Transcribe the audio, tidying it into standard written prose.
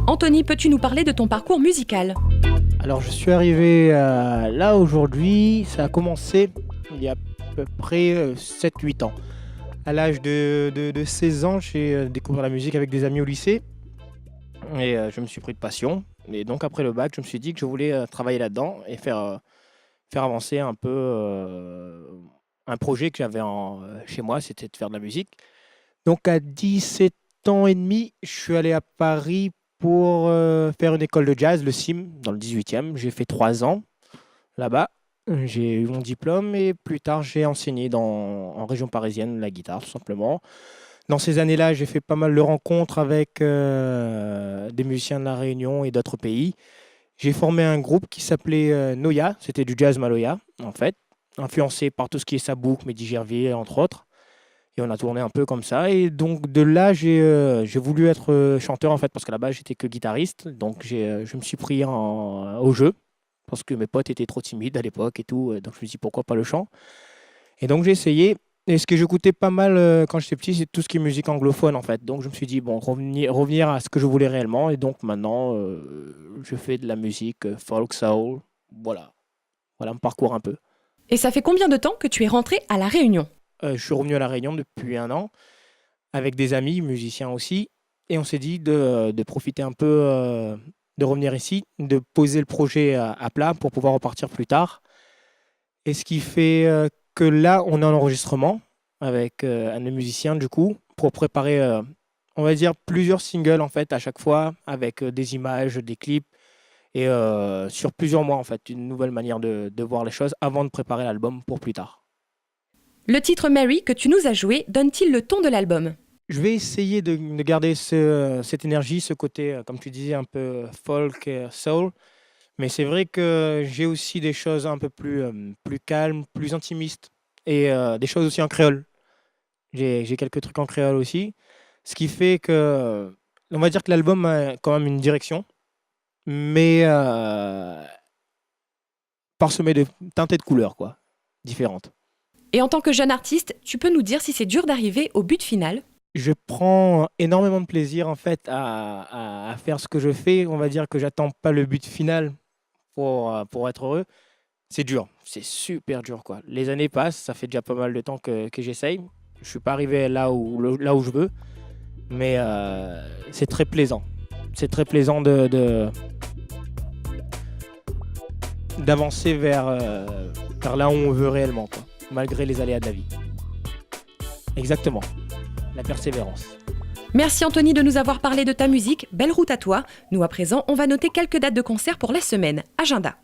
Anthony, peux-tu nous parler de ton parcours musical ? Alors je suis arrivé là aujourd'hui, ça a commencé il y a à peu près 7-8 ans. À l'âge de 16 ans, j'ai découvert la musique avec des amis au lycée et je me suis pris de passion. Et donc après le bac, je me suis dit que je voulais travailler là-dedans et faire avancer un peu un projet que j'avais chez moi, c'était de faire de la musique. Donc à 17 ans et demi, je suis allé à Paris pour faire une école de jazz, le CIM, dans le 18e. J'ai fait 3 ans là-bas. J'ai eu mon diplôme et plus tard, j'ai enseigné en région parisienne la guitare, tout simplement. Dans ces années-là, j'ai fait pas mal de rencontres avec des musiciens de La Réunion et d'autres pays. J'ai formé un groupe qui s'appelait Noya, c'était du jazz maloya, en fait, influencé par tout ce qui est Sabouk, Mehdi Gervier, entre autres. Et on a tourné un peu comme ça. Et donc de là, j'ai voulu être chanteur, en fait, parce qu'à la base, j'étais que guitariste. Donc je me suis pris au jeu, parce que mes potes étaient trop timides à l'époque et tout. Donc je me suis dit, pourquoi pas le chant? Et donc j'ai essayé. Et ce que j'écoutais pas mal quand j'étais petit, c'est tout ce qui est musique anglophone, en fait. Donc je me suis dit, bon, revenir à ce que je voulais réellement. Et donc maintenant, je fais de la musique folk, soul. Voilà. Voilà mon parcours un peu. Et ça fait combien de temps que tu es rentré à La Réunion ? Je suis revenu à La Réunion depuis 1 an, avec des amis, musiciens aussi. Et on s'est dit de profiter un peu, de revenir ici, de poser le projet à plat pour pouvoir repartir plus tard. Et ce qui fait que là, on est en enregistrement avec un des musiciens, du coup, pour préparer, on va dire, plusieurs singles, en fait, à chaque fois, avec des images, des clips, et sur plusieurs mois, en fait, une nouvelle manière de voir les choses avant de préparer l'album pour plus tard. Le titre Mary que tu nous as joué donne-t-il le ton de l'album ? Je vais essayer de garder cette énergie, ce côté, comme tu disais, un peu folk et soul. Mais c'est vrai que j'ai aussi des choses un peu plus calmes, plus intimistes. Et des choses aussi en créole. J'ai quelques trucs en créole aussi. Ce qui fait que, on va dire que l'album a quand même une direction. Mais parsemé de teintes de couleurs, quoi, différentes. Et en tant que jeune artiste, tu peux nous dire si c'est dur d'arriver au but final ? Je prends énormément de plaisir en fait à faire ce que je fais. On va dire que j'attends pas le but final pour être heureux. C'est dur, c'est super dur quoi. Les années passent, ça fait déjà pas mal de temps que j'essaye. Je suis pas arrivé là où je veux, mais c'est très plaisant. C'est très plaisant d'avancer vers là où on veut réellement, quoi, malgré les aléas de la vie. Exactement. La persévérance. Merci Anthony de nous avoir parlé de ta musique, belle route à toi. Nous à présent, on va noter quelques dates de concert pour la semaine. Agenda.